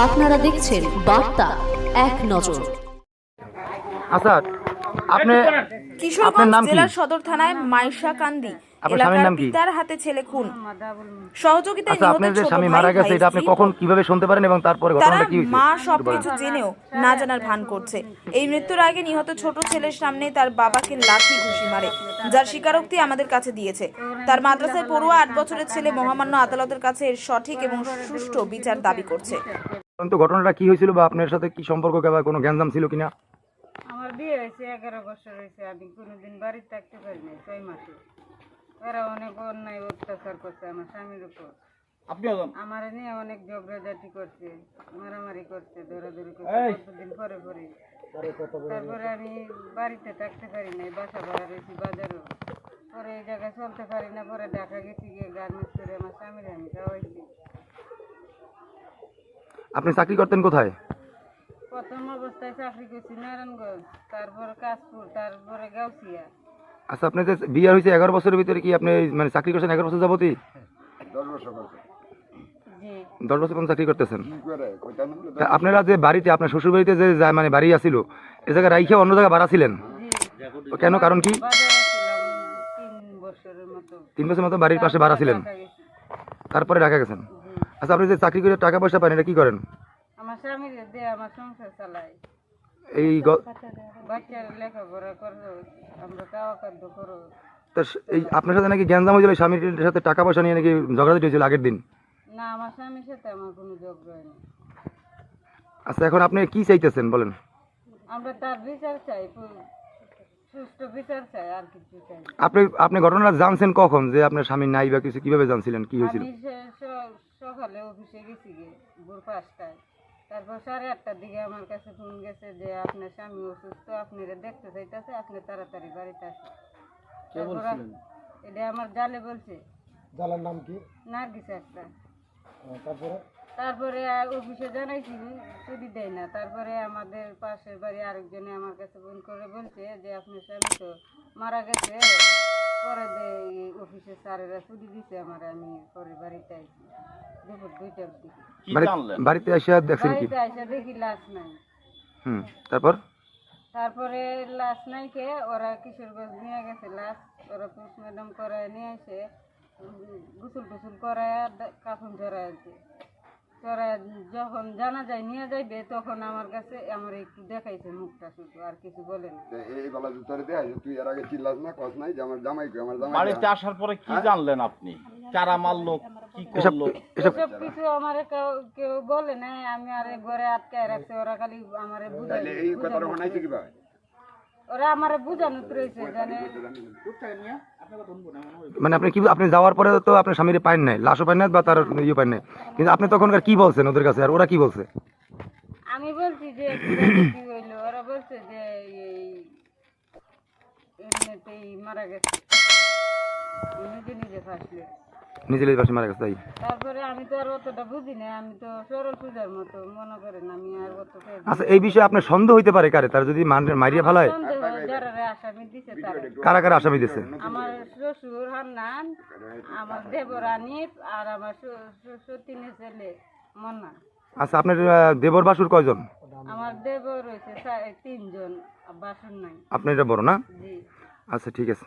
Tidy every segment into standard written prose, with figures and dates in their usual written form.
আপনারা দেখছেন বার্তা এক নজর। আচ্ছা, আপনি আপনার কিশোরগঞ্জ নাম কি? জেলার সদর থানায় মাইশা কান্দি আপনার স্বামীর এলাকার নাম কি? পিতার হাতে ছেলে খুন। সহযোগিতায় আচ্ছা, আপনার নিহতের যে ছোট স্বামী ভাই মারা গেছে এটা আপনি ভাইস্ত্রী কখন কিভাবে শুনতে পারেন এবং তারপরে তারা ঘটনাটা কি হয়েছে? মা সবকিছু জেনেও না জানার ভান করছে। এই মৃত্যুর আগে নিহত ছোট ছেলের সামনে তার বাবাকে লাঠি ঘুষি মারে, যার স্বীকারোক্তি আমাদের কাছে দিয়েছে। তার মাদ্রাসায় পড়ুয়া 8 বছরের ছেলে মহামান্য আদালতের কাছে এর সঠিক এবং সুষ্ঠু বিচার দাবি করছে। কিন্তু ঘটনাটা কি হয়েছিল বা আপনার সাথে কি সম্পর্ক বা কোনো গ্যাঞ্জাম ছিল কিনা? আমার বিয়ে হয়েছে 11 বছর হয়েছে, আমি কোনোদিন বাড়িতে থাকতে পারি নাই 6 মাসে। ওরা অনেক অন্যায় অত্যাচার করছে আমার স্বামীর উপর। আমার নিয়ে অনেক ঝগড়াঝাটি করছে, মারামারি করছে, দৌড়াদৌড়ি করছে কতদিন পরে পরে। তারপরে আমি বাড়িতে থাকতে পারি নাই, বাসা ভাড়া রয়েছি বাজারও। পরে এই জায়গায় চলতে পারি না, পরে ঢাকা গেছি গিয়ে গার্মেন্টস করে আমার স্বামীর আমি খাওয়াইছি। আপনি চাকরি করতেন কোথায়? প্রথম অবস্থায় চাকরি করছি নারায়ণগঞ্জ, তারপর কাশপুর, তারপরে গাউসিয়া। আচ্ছা, আপনি যে বিয়ে হয়েছে 11 বছরের ভিতরে কি আপনি মানে চাকরি করছেন 11 বছর যাবতই? জি 10 বছর পর্যন্ত চাকরি করতেছেন। তা আপনারা যে বাড়িতে আপনার শ্বশুর বাড়িতে যে মানে বাড়ি আছিল এ জায়গায় রাইখে অন্য জায়গায় ভাড়া ছিলেন জি কেন, কারণ কি? বাজারে ছিলাম 3 বছরের মতো। 3 বছর মতো বাড়ির পাশে ভাড়া ছিলেন, ঢাকা গেছি। তারপরে ঢাকা গেছেন। জি। আচ্ছা, আপনি যে চাকরি করে টাকা পয়সা পান এটা কি করেন? আমার স্বামীর দিয়ে আমার সংসার চালাই, এই বাচ্চার লেখাপড়া করো, আমরা খাওয়া খাদ্য করো। এই আপনার সাথে নাকি গ্যাঞ্জাম হয়েছিল, স্বামীর সাথে টাকা পয়সা নিয়ে নাকি ঝগড়াঝাটি হয়েছিল আগের দিন। না, আমার স্বামীর সাথে আমার কোনো ঝগড়া হয়নি। আচ্ছা, এখন আপনি কি চাইতেছেন বলেন? আমরা তার বিচার চাই, সুষ্ঠু বিচার চাই, আর কিছু চাই না। আপনি ঘটনাটা জানছেন কখন যে আপনার স্বামী নাই বা কিছু, কিভাবে জানছিলেন, কি হয়েছিল? আমি সকালে অফিসে গেছি গিয়ে ভোর 5টায়, তারপর 8:30টার দিকে আমার কাছে ফোন গেছে যে আপনার স্বামী অসুস্থ, আপনারা দেখতে চাইতেছে, আপনি তাড়াতাড়ি বাড়িতে আসেন। তারপর এটা আমার জালে বলছে। জালার নাম কি? নার্গিস একটা। তারপরে তারপরে অফিসে জানাইছি, ছুটি দেয় না। তারপরে আমাদের পাশের বাড়ি আরেকজনে আমার কাছে ফোন করে বলছে যে আপনার স্বামী তো মারা গেছে, পরে অফিসে স্যারেরা ছুটি দিছে আমার, আমি পরে বাড়িতে আইছি দুপুর 2টার দিকে। বাড়িতে এসে দেখছেন কি? বাড়িতে এসে দেখি লাশ নাই। তারপরে লাশ নাই কে ওরা কিশোরগঞ্জ নিয়ে গেছে লাশ, ওরা পোস্টমর্টম করায় নিয়ে এসে গোসল টোসল করায় কাফন জড়াইছে। যখন জানা যায় নিয়ে যাইবে তখন আমার কাছে আমার একটু দেখাইছে মুখটা, শুধু আর কিছু বলে না। এই বেলা তোরে দেখাই তুই এর আগে চিল্লাস না, কস নাই যে আমার জামাই বাড়িতে আসার পরে কি জানলেন আপনি? কারা মারলো, কি করলো? এসব কিছু আমার কেউ বলে নাই, আমি আর ঘরে আটকায় রাখছে। ওরা খালি আমারে বুঝাই, এই কথাটা শোনাইছে কিভাবে? ওরা আমারে বুঝানো রয়েছে জানে। মানে আপনি যাওয়ার পরে তো আপনার স্বামীর পাইন নাই, লাশও পাইন নাই বা তার ইয়ে পাইন নাই, কিন্তু আপনি তখনকার কি বলছেন ওদের কাছে আর ওরা কি বলছে? আমি বলছি যে কি হইলো, ওরা বলছে যে এমনিতেই মারা গেছে, নিজে নিজে ফাঁসলে। নিজের পাশে মারা গেছে তাই? তারপরে আমি তো আর অতটা বুঝি না, আমি তো সরল পূজার মতো মনে করেন, আমি আর অত আচ্ছা, এই বিষয়ে আপনার সন্দেহ হইতে পারে কারে, তার যদি মারিয়া ফেলায়? যারা আসামি দিছে তারা কারা কারা আসামি দিচ্ছে? আমার শ্বশুর হান্নান, আমার দেবর আনিফ, আর আমার সতীনের ছেলে মন্না। আচ্ছা, আপনার দেবর বাসুর কয়জন? আমার দেবর রয়েছে 3 জন, বাসন নাই। আপনি এটা বড় না? জি। আচ্ছা, ঠিক আছে।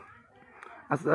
আচ্ছা।